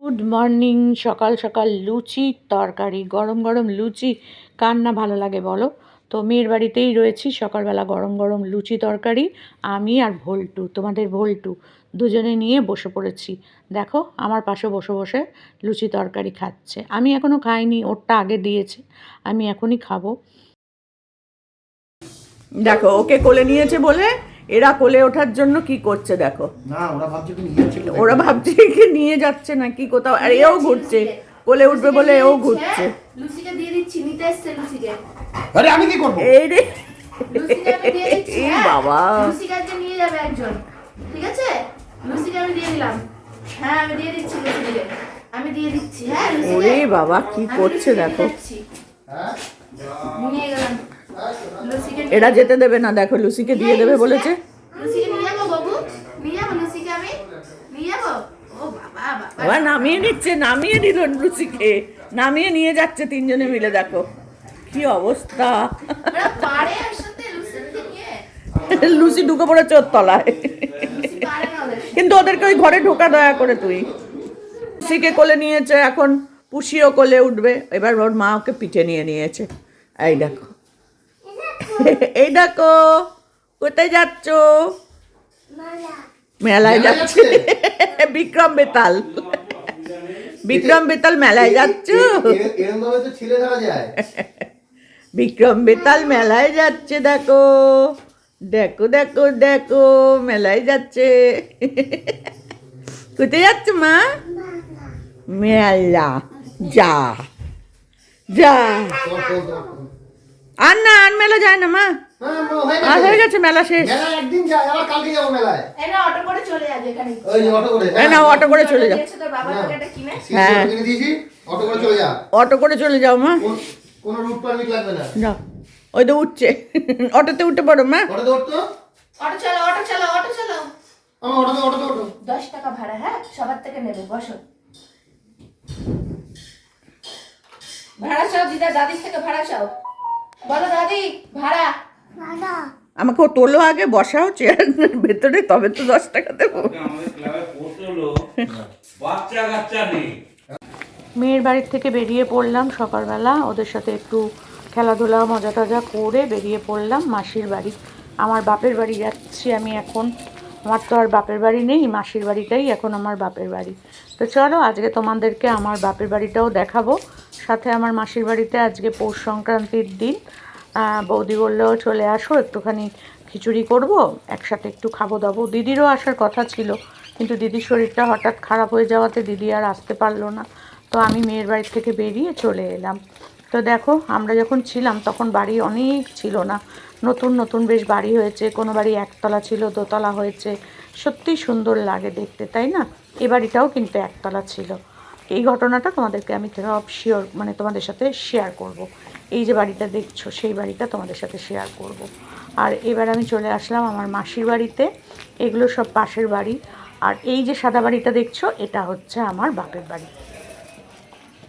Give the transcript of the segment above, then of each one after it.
Good morning. সকাল সকাল লুচি তরকারি, গরম গরম লুচি কার না ভালো লাগে বলো? তো মেয়ের বাড়িতেই রয়েছি, সকালবেলা গরম গরম লুচি তরকারি আমি আর ভল্টু, তোমাদের ভল্টু, দুজনে নিয়ে বসে পড়েছি। দেখো আমার পাশে বসে বসে লুচি তরকারি খাচ্ছে। আমি এখনও খাইনি, ওরটা আগে দিয়েছে, আমি এখনই খাবো। দেখো ওকে কোলে নিয়েছে বলে এরা কোলে ওঠার জন্য কি করছে দেখো। না ওরা ভাবছে কি নিয়ে যাচ্ছে নাকি কোথাও, আর এও ঘুরছে, কোলে উঠবে বলে এও ঘুরছে। লুচিকে দিয়ে দিচ্ছি, নিতে এসছে লুচিকে। আরে আমি কি করব? এই রে লুচিকে আমি দিয়ে দিচ্ছি। এই বাবা, লুচিকে নিয়ে যাবে একজন, ঠিক আছে? লুচিকে আমি দিয়ে দিলাম। হ্যাঁ আমি দিয়ে দিচ্ছি লুচিকে, আমি দিয়ে দিচ্ছি। হ্যাঁ ওরে বাবা কি করছে দেখো। হ্যাঁ নিয়ে গেলাম লুচিকে। এরা যেতে দেবে না, দেখো লুচিকে দিয়ে দেবে বলেছে। লুচিকে নিয়ে যাবো বাবু, নিয়ে যাবো লুচিকে, আমি নিয়ে যাবো। ও বাবা বাবা, আবার নামিয়ে নিচ্ছে, নামিয়ে দিল লুচিকে, নামিয়ে নিয়ে যাচ্ছে তিনজনে মিলে। দেখো কি অবস্থা। ওরা পারে একসাথে লুচিকে নিয়ে, লুচি ঢুকে পড়েছে ওর তলায়, লুচি পারে না ওদের সাথে। কিন্তু ওদেরকে ওই ঘরে ঢোকা দয়া করে তুই। লুচিকে কোলে নিয়েছে, এখন পুষিও কোলে উঠবে। এবার ওর মা ওকে পিঠে নিয়ে নিয়েছে। এই দেখো, এই দেখো কোথায় যাচ্ছ? মেলায় যাচ্ছে। বিক্রম বেতাল, বিক্রম বেতাল মেলায় যাচ্ছ? এরকম ভাবে তো ছিলে ধরা যায়। বিক্রম বেতাল মেলায় যাচ্ছে, দেখো দেখো দেখো দেখো মেলায় যাচ্ছে। কোথায় যাচ্ছে মা? মেলা। যা যা, আর না, আর মেলা যায় না মা, আর হয়ে গেছে মেলা শেষ। মেলা একদিন যায়, আবার কালকে যাবো মেলায়। এই না অটো করে চলে যাবে এখানে। ওই যে অটো করে। এই না অটো করে চলে যাও। দিয়েছে তোর বাবা তোকে এটা কিনে। হ্যাঁ। কিনে দিয়েছি, অটো করে চলে যা। অটো করে চলে যাও মা, কোনো রুট পারমিট লাগবে না। যাও। ওই তো উঠছে, অটোতে উঠে পড়ো মা। অটো দৌড় তো। অটো চালাও, অটো চালাও, অটো চালাও। আমার অটো দৌড়। 10 টাকা ভাড়া, হ্যাঁ সবার থেকে নেবে, বসো। ভাড়া চাও দিদা, দাদির থেকে ভাড়া চাও। বলো দাদি ভাড়া। আমাকে ও তোলো আগে, বসাও চেয়ারের ভেতরে, তবে তো 10 টাকা দেবো। মেয়ের বাড়ির থেকে বেরিয়ে পড়লাম সকালবেলা, ওদের সাথে একটু খেলাধুলা মজা টজা করে বেরিয়ে পড়লাম মাসির বাড়ি। আমার বাপের বাড়ি যাচ্ছি আমি এখন। আমার তো আর বাপের বাড়ি নেই, মাসির বাড়িটাই এখন আমার বাপের বাড়ি। তো চলো আজকে তোমাদেরকে আমার বাপের বাড়িটাও দেখাবো, সাথে আমার মাসির বাড়িতে আজকে পৌষ সংক্রান্তির দিন। বৌদি বললেও চলে আসো, একটুখানি খিচুড়ি করব, একসাথে একটু খাবো দাবো। দিদিরও আসার কথা ছিল, কিন্তু দিদির শরীরটা হঠাৎ খারাপ হয়ে যাওয়াতে দিদি আর আসতে পারলো না। তো আমি মেয়ের বাড়ি থেকে বেরিয়ে চলে এলাম। তো দেখো আমরা যখন ছিলাম তখন বাড়ি অনেক ছিল না, নতুন নতুন বেশ বাড়ি হয়েছে, কোনো বাড়ি একতলা ছিল, দোতলা হয়েছে, সত্যি সুন্দর লাগে দেখতে, তাই না? এ বাড়িটাও কিন্তু একতলা ছিল। এই ঘটনাটা তোমাদেরকে আমি সব শিওর, মানে তোমাদের সাথে শেয়ার করব। এই যে বাড়িটা দেখছো সেই বাড়িটা তোমাদের সাথে শেয়ার করব। আর এবার আমি চলে আসলাম আমার মাসির বাড়িতে। এগুলো সব পাশের বাড়ি। আর এই যে সাদা বাড়িটা দেখছো এটা হচ্ছে আমার বাপের বাড়ি।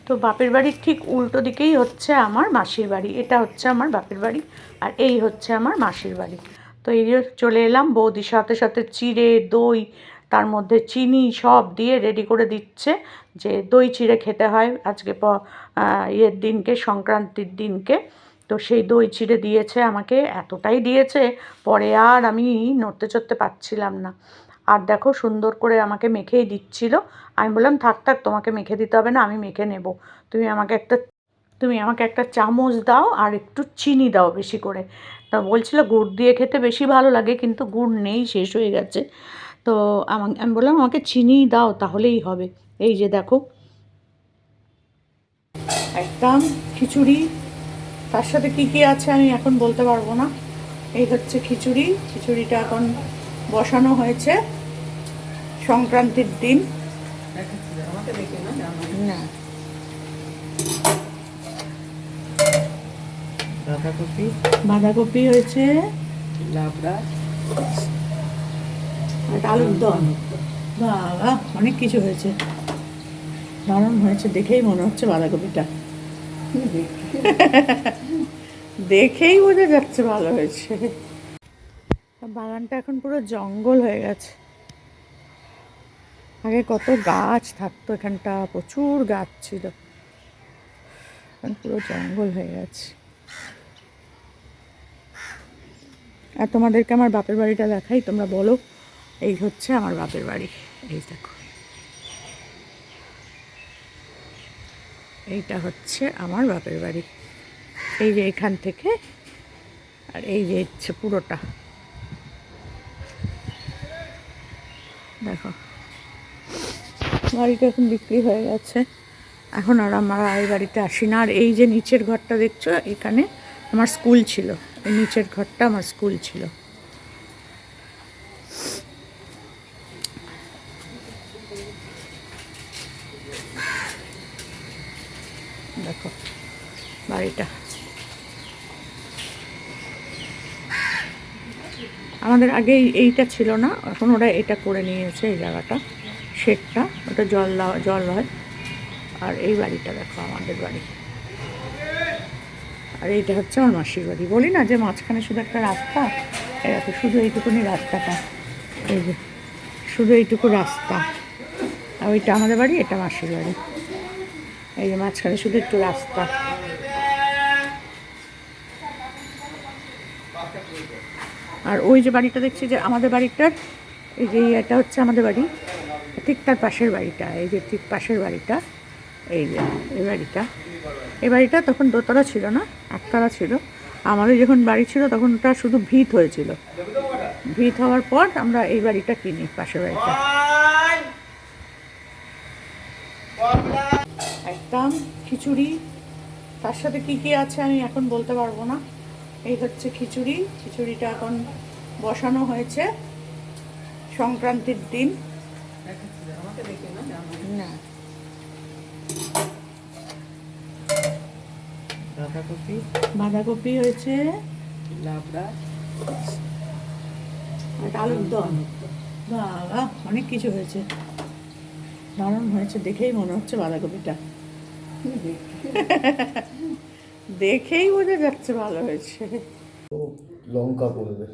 তো বাপের বাড়ির ঠিক উল্টো দিকেই হচ্ছে আমার মাসির বাড়ি, এটা হচ্ছে আমার বাপের বাড়ি, আর এই হচ্ছে আমার মাসির বাড়ি। তো এই যে চলে এলাম, বৌদির সাথে সাথে চিড়ে দই, তার মধ্যে চিনি সব দিয়ে রেডি করে দিচ্ছে, যে দই চিড়ে খেতে হয় আজকে ইয়ের দিনকে, সংক্রান্তির দিনকে। তো সেই দই চিড়ে দিয়েছে আমাকে, এতটাই দিয়েছে পরে আর আমি নড়তে চড়তে পারছিলাম না। আর দেখো সুন্দর করে আমাকে মেখেই দিচ্ছিল। আমি বললাম থাক থাক, তোমাকে মেখে দিতে হবে না, আমি মেখে নেব। তুমি আমাকে একটা চামচ দাও আর একটু চিনি দাও বেশি করে। তা বলছিল গুড় দিয়ে খেতে বেশি ভালো লাগে, কিন্তু গুড় নেই, শেষ হয়ে গেছে। তো আমি বললাম আমাকে চিনিই দাও তাহলেই হবে। এই যে দেখো একদম খিচুড়ি, তার সাথে কী কী আছে আমি এখন বলতে পারবো না। এই হচ্ছে খিচুড়ি, খিচুড়িটা এখন বসানো হয়েছে সংক্রান্তির দিন। না বাঁধাকপি হয়েছে, আর আলুর দম, বাবা অনেক কিছু হয়েছে, দারুণ হয়েছে, দেখেই মনে হচ্ছে বাঁধাকপিটা, দেখেই বোঝা যাচ্ছে ভালো হয়েছে। বাগানটা এখন পুরো জঙ্গল হয়ে গেছে, আগে কত গাছ থাকতো এখানটা, প্রচুর গাছ ছিল, এখন পুরো জঙ্গল হয়ে গেছে। আর তোমাদেরকে আমার বাপের বাড়িটা দেখাই, তোমরা বলো। এই হচ্ছে আমার বাপের বাড়ি, এই দেখো, এইটা হচ্ছে আমার বাপের বাড়ি। এই যে এখান থেকে, আর এই যে হচ্ছে পুরোটা, দেখো। বাড়িটা এখন বিক্রি হয়ে গেছে, এখন আর আমরা এই বাড়িতে আসি না। আর এই যে নিচের ঘরটা দেখছো, এখানে আমার স্কুল ছিল, এই নিচের ঘরটা আমার স্কুল ছিল। দেখো বাড়িটা, আমাদের আগে এইটা ছিল না, এখন ওরা এটা করে নিয়েছে, এই জায়গাটা, শেডটা, ওটা জল হয়। আর এই বাড়িটা দেখো আমাদের বাড়ি, আর এইটা হচ্ছে আমার মাসির বাড়ি। বলি না যে মাঝখানে শুধু একটা রাস্তা, এই দেখো শুধু এইটুকুনি রাস্তাটা, এই যে শুধু এইটুকু রাস্তা। আর ওইটা আমাদের বাড়ি, এটা মাসির বাড়ি, এই যে মাঝখানে শুধু একটু রাস্তা। আর ওই যে বাড়িটা দেখছি, যে আমাদের বাড়িটার, এই যে এটা হচ্ছে আমাদের বাড়ি, ঠিক তার পাশের বাড়িটা, এই যে ঠিক পাশের বাড়িটা, এই যে এই বাড়িটা তখন দোতলা ছিল না, একতলা ছিল। আমাদের যখন বাড়ি ছিল তখন ওটা শুধু ভিত হয়েছিল, ভিত হওয়ার পর আমরা এই বাড়িটা কিনি, পাশের বাড়িটা। একদম খিচুড়ি, তার সাথে কি কি আছে আমি এখন বলতে পারবো না। এই হচ্ছে খিচুড়ি, খিচুড়িটা এখন বসানো হয়েছে সংক্রান্তির দিন। না, বাঁধাকপি হয়েছে, আর আলুর দম, বাবা অনেক কিছু হয়েছে, দারুণ হয়েছে, দেখেই মনে হচ্ছে বাঁধাকপিটা, দেখেই বোঝা যাচ্ছে ভালো হয়েছে। লঙ্কা পড়বে,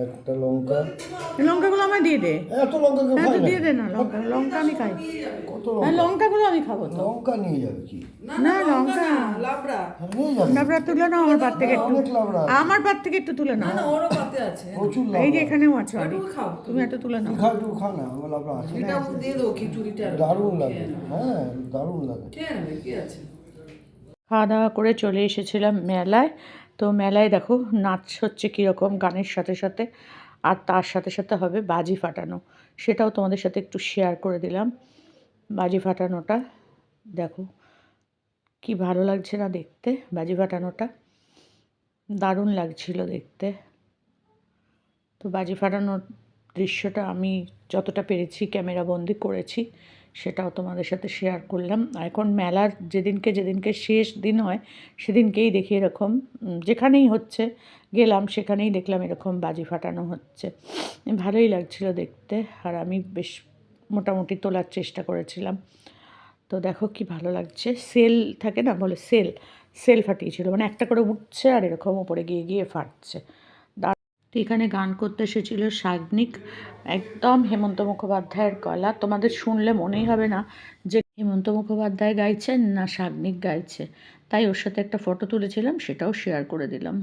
একটা লঙ্কা, লঙ্কাগুলো আমায় দিয়ে দে, এত লঙ্কা কেউ হ্যাঁ খায় তো না। দিয়ে দে না, লঙ্কা আমি খাই, কত হ্যাঁ লঙ্কা? লঙ্কাগুলো আমি খাবো তো। লঙ্কা নিয়ে যাবে কি? না লঙ্কা লাবড়া নিয়ে যাবে, লাবড়া তুলে নাও আমার পাত থেকে একটু, অনেক লাবড়া আছে। আমার পাত থেকে একটু তুলে নাও। না ওরও পাতে আছে প্রচুর এই যে লাবড়া। এখানেও আছে অনেক, একটু খাও তুমি একটা তুলে নাও। খাও একটু খাও না, আমার লাবড়া আছে। এটা দিয়ে দেবো খিচুড়িটা দারুণ লাগে, হ্যাঁ দারুণ লাগে। খেয়ে নেবে কি আছে। খাওয়া দাওয়া করে চলে এসেছিলাম মেলায়। তো মেলায় দেখো নাচ হচ্ছে কীরকম, গানের সাথে সাথে, আর তার সাথে সাথে হবে বাজি ফাটানো, সেটাও তোমাদের সাথে একটু শেয়ার করে দিলাম। বাজি ফাটানোটা দেখো কি ভালো লাগছে না দেখতে, বাজি ফাটানোটা দারুণ লাগছিল দেখতে। তো বাজি ফাটানোর দৃশ্যটা আমি যতটা পেরেছি ক্যামেরা বন্দি করেছি, সেটাও তোমাদের সাথে শেয়ার করলাম। আর এখন মেলার যেদিনকে শেষ দিন হয়, সেদিনকেই দেখি এরকম, যেখানেই হচ্ছে গেলাম সেখানেই দেখলাম এরকম বাজি ফাটানো হচ্ছে, ভালোই লাগছিল দেখতে। আর আমি বেশ মোটামুটি তোলার চেষ্টা করেছিলাম। তো দেখো কি ভালো লাগছে, সেল থাকে না বলে, সেল ফাটিয়েছিল, মানে একটা করে উঠছে আর এরকম উপরে গিয়ে গিয়ে ফাটছে। তো এখানে গান করতে এসেছিল সাগ্নিক, একদম হেমন্ত মুখোপাধ্যায়ের গলা, তোমাদের শুনলে মনেই হবে না যে হেমন্ত মুখোপাধ্যায় গাইছেন না সাগ্নিক গাইছে। তাই ওর সাথে একটা ফটো তুলেছিলাম, সেটাও শেয়ার করে দিলাম।